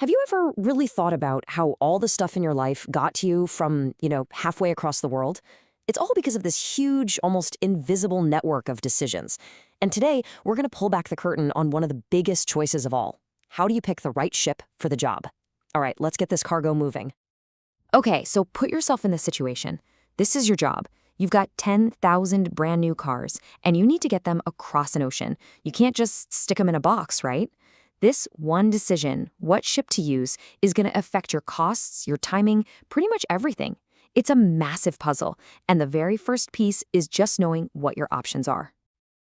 Have you ever really thought about how all the stuff in your life got to you from, halfway across the world? It's all because of this huge, almost invisible network of decisions. And today, we're going to pull back the curtain on one of the biggest choices of all. How do you pick the right ship for the job? All right, let's get this cargo moving. Okay, so put yourself in this situation. This is your job. You've got 10,000 brand new cars, and you need to get them across an ocean. You can't just stick them in a box, right? This one decision, what ship to use, is going to affect your costs, your timing, pretty much everything. It's a massive puzzle, and the very first piece is just knowing what your options are.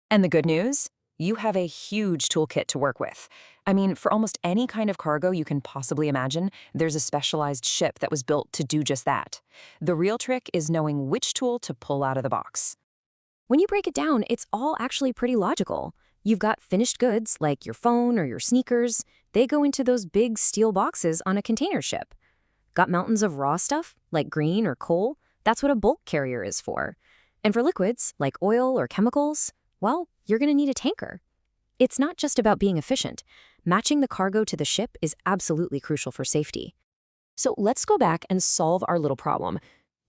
And the good news? You have a huge toolkit to work with. I mean, for almost any kind of cargo you can possibly imagine, there's a specialized ship that was built to do just that. The real trick is knowing which tool to pull out of the box. When you break it down, it's all actually pretty logical. You've got finished goods, like your phone or your sneakers. They go into those big steel boxes on a container ship. Got mountains of raw stuff, like green or coal? That's what a bulk carrier is for. And for liquids, like oil or chemicals, well, you're going to need a tanker. It's not just about being efficient. Matching the cargo to the ship is absolutely crucial for safety. So let's go back and solve our little problem.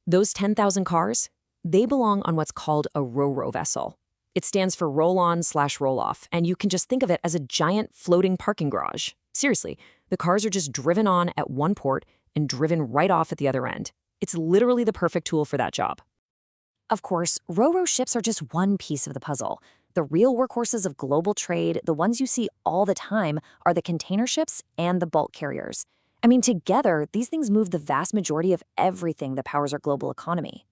Those 10,000 cars, they belong on what's called a ro-ro vessel. It stands for roll-on/roll-off, and you can just think of it as a giant floating parking garage. Seriously, the cars are just driven on at one port and driven right off at the other end. It's literally the perfect tool for that job. Of course, ro-ro ships are just one piece of the puzzle. The real workhorses of global trade, the ones you see all the time, are the container ships and the bulk carriers. I mean, together, these things move the vast majority of everything that powers our global economy.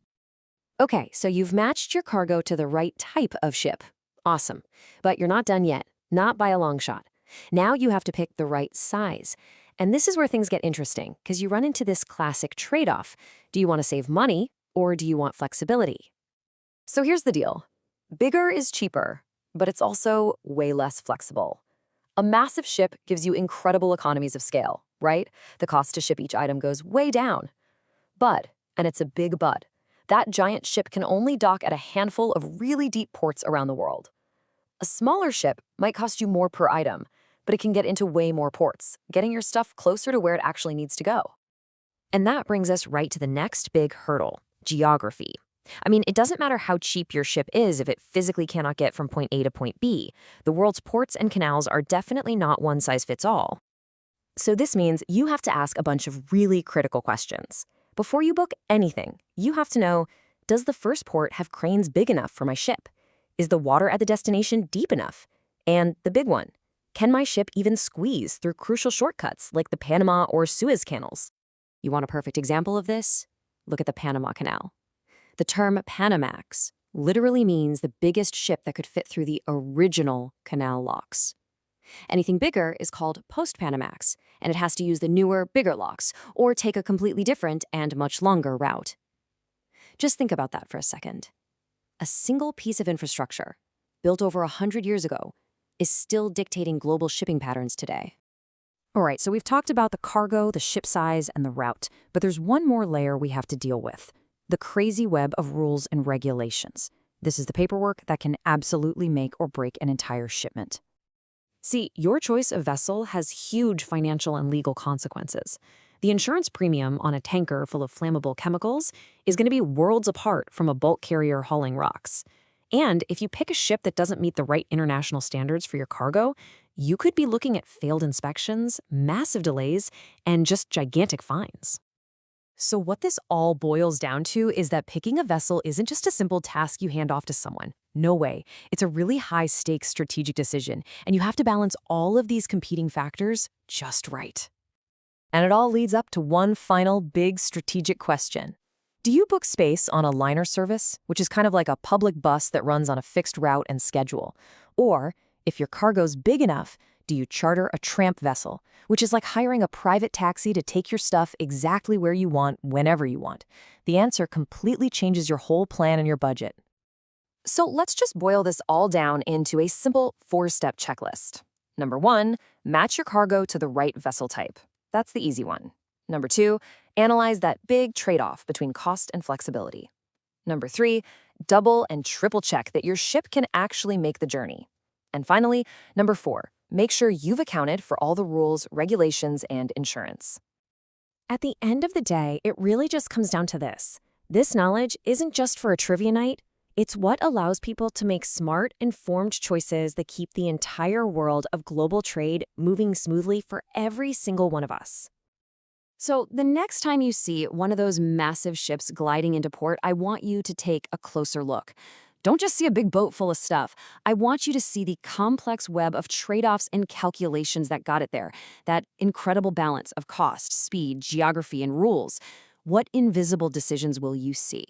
Okay, so you've matched your cargo to the right type of ship. Awesome. But you're not done yet. Not by a long shot. Now you have to pick the right size. And this is where things get interesting, because you run into this classic trade-off. Do you want to save money, or do you want flexibility? So here's the deal. Bigger is cheaper, but it's also way less flexible. A massive ship gives you incredible economies of scale, right? The cost to ship each item goes way down. But, and it's a big but, that giant ship can only dock at a handful of really deep ports around the world. A smaller ship might cost you more per item, but it can get into way more ports, getting your stuff closer to where it actually needs to go. And that brings us right to the next big hurdle, geography. I mean, it doesn't matter how cheap your ship is if it physically cannot get from point A to point B. The world's ports and canals are definitely not one size fits all. So this means you have to ask a bunch of really critical questions. Before you book anything, you have to know, does the first port have cranes big enough for my ship? Is the water at the destination deep enough? And the big one, can my ship even squeeze through crucial shortcuts like the Panama or Suez canals? You want a perfect example of this? Look at the Panama Canal. The term Panamax literally means the biggest ship that could fit through the original canal locks. Anything bigger is called post-Panamax, and it has to use the newer, bigger locks, or take a completely different and much longer route. Just think about that for a second. A single piece of infrastructure, built over 100 years ago, is still dictating global shipping patterns today. All right, so we've talked about the cargo, the ship size, and the route, but there's one more layer we have to deal with: the crazy web of rules and regulations. This is the paperwork that can absolutely make or break an entire shipment. See, your choice of vessel has huge financial and legal consequences. The insurance premium on a tanker full of flammable chemicals is going to be worlds apart from a bulk carrier hauling rocks. And if you pick a ship that doesn't meet the right international standards for your cargo, you could be looking at failed inspections, massive delays, and just gigantic fines. So what this all boils down to is that picking a vessel isn't just a simple task you hand off to someone. No way. It's a really high-stakes strategic decision, and you have to balance all of these competing factors just right. And it all leads up to one final big strategic question. Do you book space on a liner service, which is kind of like a public bus that runs on a fixed route and schedule? Or, if your cargo's big enough, do you charter a tramp vessel, which is like hiring a private taxi to take your stuff exactly where you want, whenever you want? The answer completely changes your whole plan and your budget. So let's just boil this all down into a simple 4-step checklist. Number 1, match your cargo to the right vessel type. That's the easy one. Number 2, analyze that big trade-off between cost and flexibility. Number 3, double and triple check that your ship can actually make the journey. And finally, number 4, make sure you've accounted for all the rules, regulations, and insurance. At the end of the day, it really just comes down to this. This knowledge isn't just for a trivia night. It's what allows people to make smart, informed choices that keep the entire world of global trade moving smoothly for every single one of us. So, the next time you see one of those massive ships gliding into port, I want you to take a closer look. Don't just see a big boat full of stuff. I want you to see the complex web of trade-offs and calculations that got it there, that incredible balance of cost, speed, geography, and rules. What invisible decisions will you see?